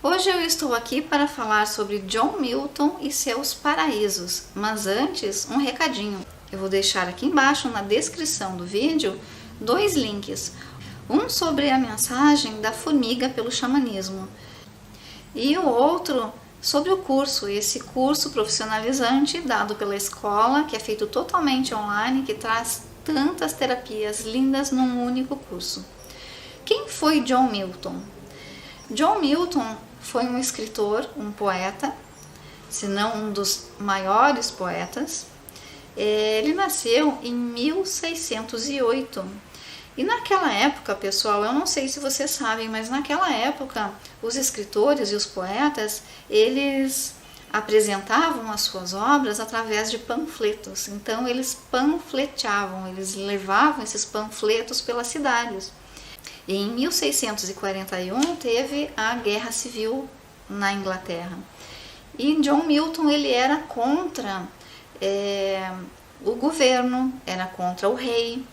Hoje eu estou aqui para falar sobre John Milton e seus paraísos, mas antes um recadinho. Eu vou deixar aqui embaixo na descrição do vídeo dois links, um sobre a mensagem da formiga pelo xamanismo e o outro sobre o curso, esse curso profissionalizante dado pela escola, que é feito totalmente online, que traz tantas terapias lindas num único curso. Quem foi John Milton? John Milton foi um escritor, um poeta, se não um dos maiores poetas. Ele nasceu em 1608. E naquela época, pessoal, eu não sei se vocês sabem, mas naquela época os escritores e os poetas, eles apresentavam as suas obras através de panfletos. Então eles panfleteavam, eles levavam esses panfletos pelas cidades. E em 1641 teve a Guerra Civil na Inglaterra. E John Milton ele era contra o governo, era contra o rei.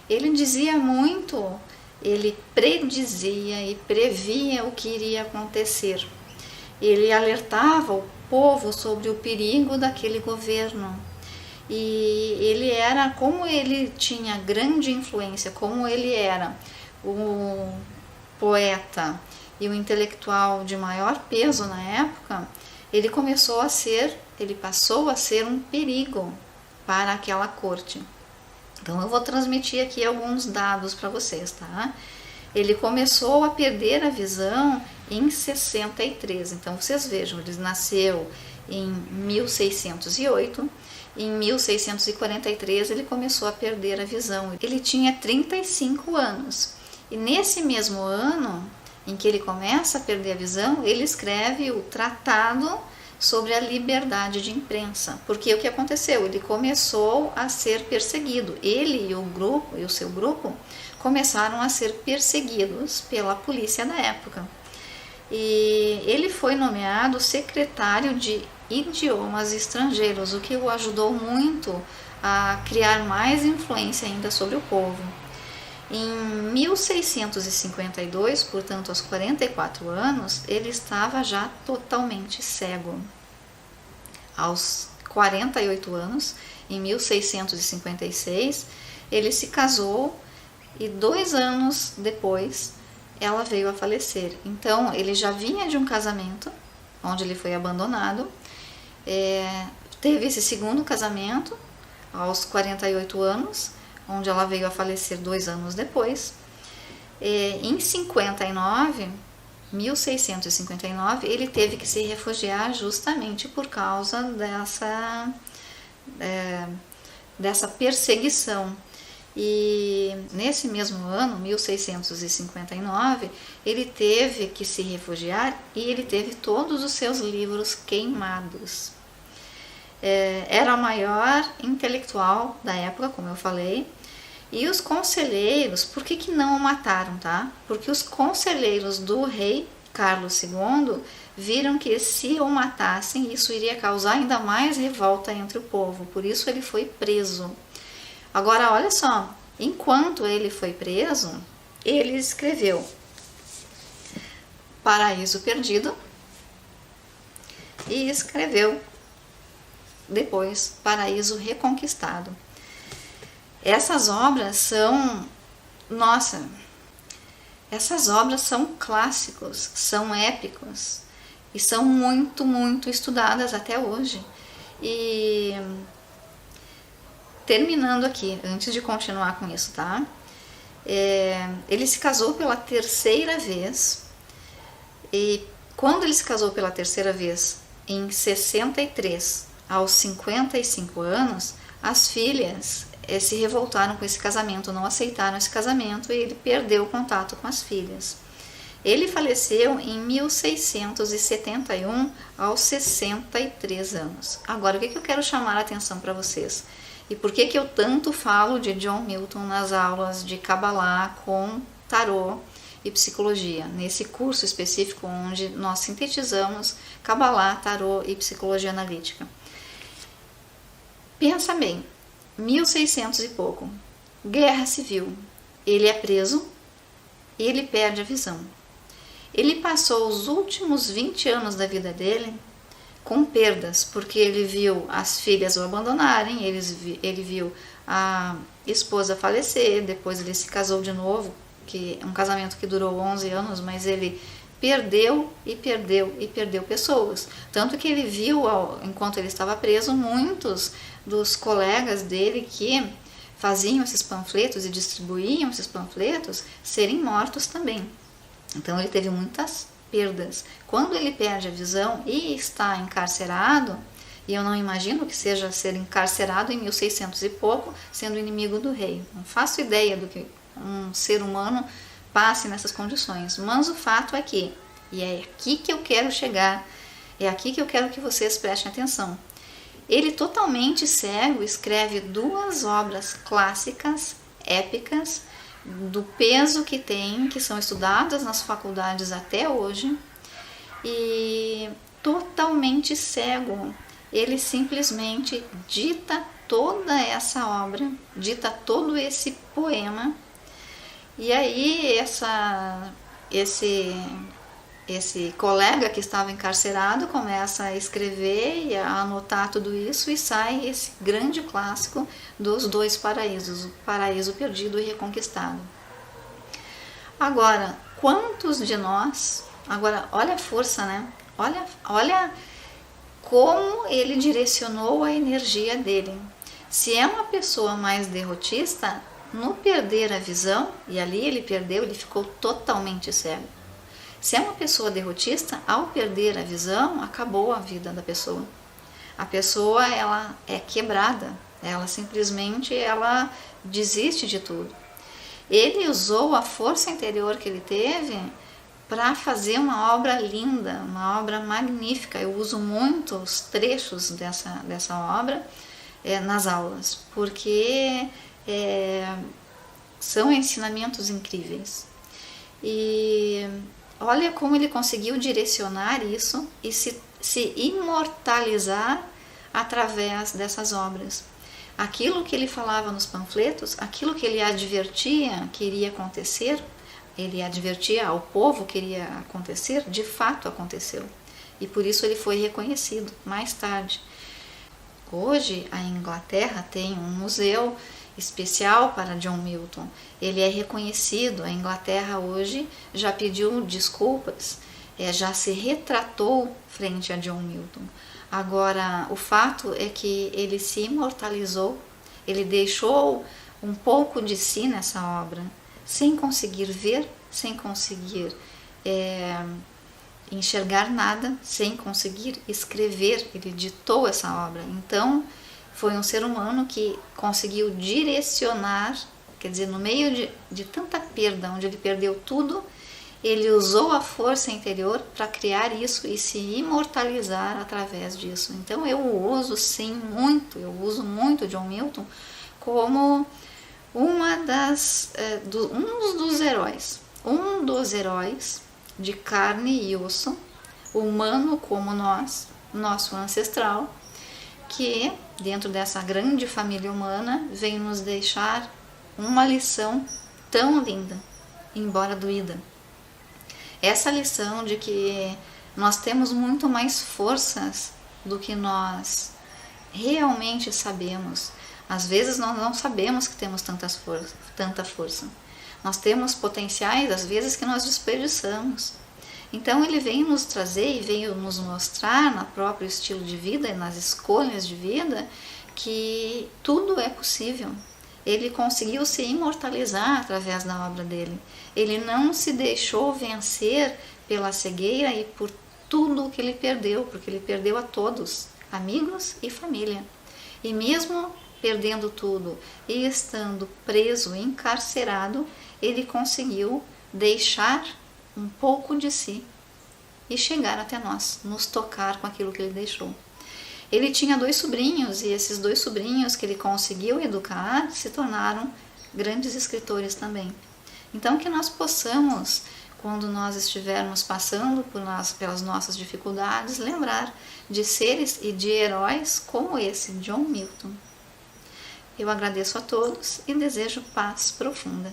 Ele dizia muito, ele predizia e previa o que iria acontecer. Ele alertava o povo sobre o perigo daquele governo. E ele era, como ele tinha grande influência, como ele era o poeta e o intelectual de maior peso na época, ele passou a ser um perigo para aquela corte. Então eu vou transmitir aqui alguns dados para vocês, tá? Ele começou a perder a visão em 63. Então vocês vejam, ele nasceu em 1608. Em 1643 ele começou a perder a visão. Ele tinha 35 anos. E nesse mesmo ano em que ele começa a perder a visão, ele escreve o Tratado sobre a Liberdade de Imprensa. Porque o que aconteceu? Ele começou a ser perseguido. Ele e o seu grupo começaram a ser perseguidos pela polícia da época. E ele foi nomeado secretário de idiomas estrangeiros, o que o ajudou muito a criar mais influência ainda sobre o povo. Em 1652, portanto aos 44 anos, ele estava já totalmente cego. Aos 48 anos, em 1656, ele se casou e 2 anos depois ela veio a falecer. Então ele já vinha de um casamento onde ele foi abandonado, teve esse segundo casamento aos 48 anos, onde ela veio a falecer 2 anos depois. Em 1659, ele teve que se refugiar justamente por causa dessa perseguição. E nesse mesmo ano, 1659, ele teve que se refugiar e ele teve todos os seus livros queimados. Era o maior intelectual da época, como eu falei. E os conselheiros, por que não o mataram, tá? Porque os conselheiros do rei Carlos II viram que se o matassem, isso iria causar ainda mais revolta entre o povo. Por isso ele foi preso. Agora, olha só, enquanto ele foi preso, ele escreveu Paraíso Perdido e escreveu depois Paraíso Reconquistado. Essas obras são, essas obras são clássicos, são épicos e são muito, muito estudadas até hoje. E terminando aqui, antes de continuar com isso, tá? Ele se casou pela 3ª vez e quando ele se casou pela 3ª vez, em 63, aos 55 anos, as filhas se revoltaram com esse casamento, não aceitaram esse casamento e ele perdeu o contato com as filhas. Ele faleceu em 1671 aos 63 anos. Agora, o que eu quero chamar a atenção para vocês? E por que eu tanto falo de John Milton nas aulas de Kabbalah com tarô e psicologia, nesse curso específico onde nós sintetizamos Kabbalah, tarô e psicologia analítica? Pensa bem, 1600 e pouco, Guerra Civil, ele é preso e ele perde a visão. Ele passou os últimos 20 anos da vida dele com perdas, porque ele viu as filhas o abandonarem, ele viu a esposa falecer, depois ele se casou de novo, que é um casamento que durou 11 anos, mas ele perdeu e perdeu e perdeu pessoas. Tanto que ele viu, enquanto ele estava preso, muitos dos colegas dele que faziam esses panfletos e distribuíam esses panfletos serem mortos também. Então ele teve muitas perdas. Quando ele perde a visão e está encarcerado, e eu não imagino que seja ser encarcerado em 1600 e pouco, sendo inimigo do rei. Não faço ideia do que um ser humano passe nessas condições. Mas o fato é que, e é aqui que eu quero chegar, é aqui que eu quero que vocês prestem atenção. Ele, totalmente cego, escreve 2 obras clássicas, épicas, do peso que tem, que são estudadas nas faculdades até hoje, e totalmente cego, ele simplesmente dita toda essa obra, dita todo esse poema, e aí esse colega que estava encarcerado começa a escrever e a anotar tudo isso, e sai esse grande clássico dos 2 paraísos, o paraíso perdido e reconquistado. Agora, quantos de nós, agora olha a força, né? Olha como ele direcionou a energia dele. Se é uma pessoa mais derrotista, no perder a visão, e ali ele perdeu, ele ficou totalmente cego. Se é uma pessoa derrotista, ao perder a visão, acabou a vida da pessoa. A pessoa, ela é quebrada, ela simplesmente desiste de tudo. Ele usou a força interior que ele teve para fazer uma obra linda, uma obra magnífica. Eu uso muitos trechos dessa obra nas aulas, porque são ensinamentos incríveis. E olha como ele conseguiu direcionar isso e se imortalizar através dessas obras. Aquilo que ele falava nos panfletos, aquilo que ele advertia que iria acontecer, ele advertia ao povo que iria acontecer, de fato aconteceu. E por isso ele foi reconhecido mais tarde. Hoje a Inglaterra tem um museu especial para John Milton. Ele é reconhecido. A Inglaterra hoje já pediu desculpas, já se retratou frente a John Milton. Agora, o fato é que ele se imortalizou, ele deixou um pouco de si nessa obra, sem conseguir ver, sem conseguir enxergar nada, sem conseguir escrever. Ele ditou essa obra. Então, foi um ser humano que conseguiu direcionar, quer dizer, no meio de tanta perda, onde ele perdeu tudo, ele usou a força interior para criar isso e se imortalizar através disso. Então eu uso sim muito, eu uso muito John Milton como um dos heróis de carne e osso, humano como nós, nosso ancestral, que dentro dessa grande família humana vem nos deixar uma lição tão linda, embora doída. Essa lição de que nós temos muito mais forças do que nós realmente sabemos. Às vezes nós não sabemos que temos tanta força. Nós temos potenciais, às vezes, que nós desperdiçamos. Então ele veio nos trazer e veio nos mostrar no próprio estilo de vida e nas escolhas de vida que tudo é possível. Ele conseguiu se imortalizar através da obra dele. Ele não se deixou vencer pela cegueira e por tudo o que ele perdeu, porque ele perdeu a todos, amigos e família. E mesmo perdendo tudo e estando preso, encarcerado, ele conseguiu deixar um pouco de si e chegar até nós, nos tocar com aquilo que ele deixou. Ele tinha 2 sobrinhos e esses 2 sobrinhos que ele conseguiu educar se tornaram grandes escritores também. Então que nós possamos, quando nós estivermos passando pelas nossas dificuldades, lembrar de seres e de heróis como esse, John Milton. Eu agradeço a todos e desejo paz profunda.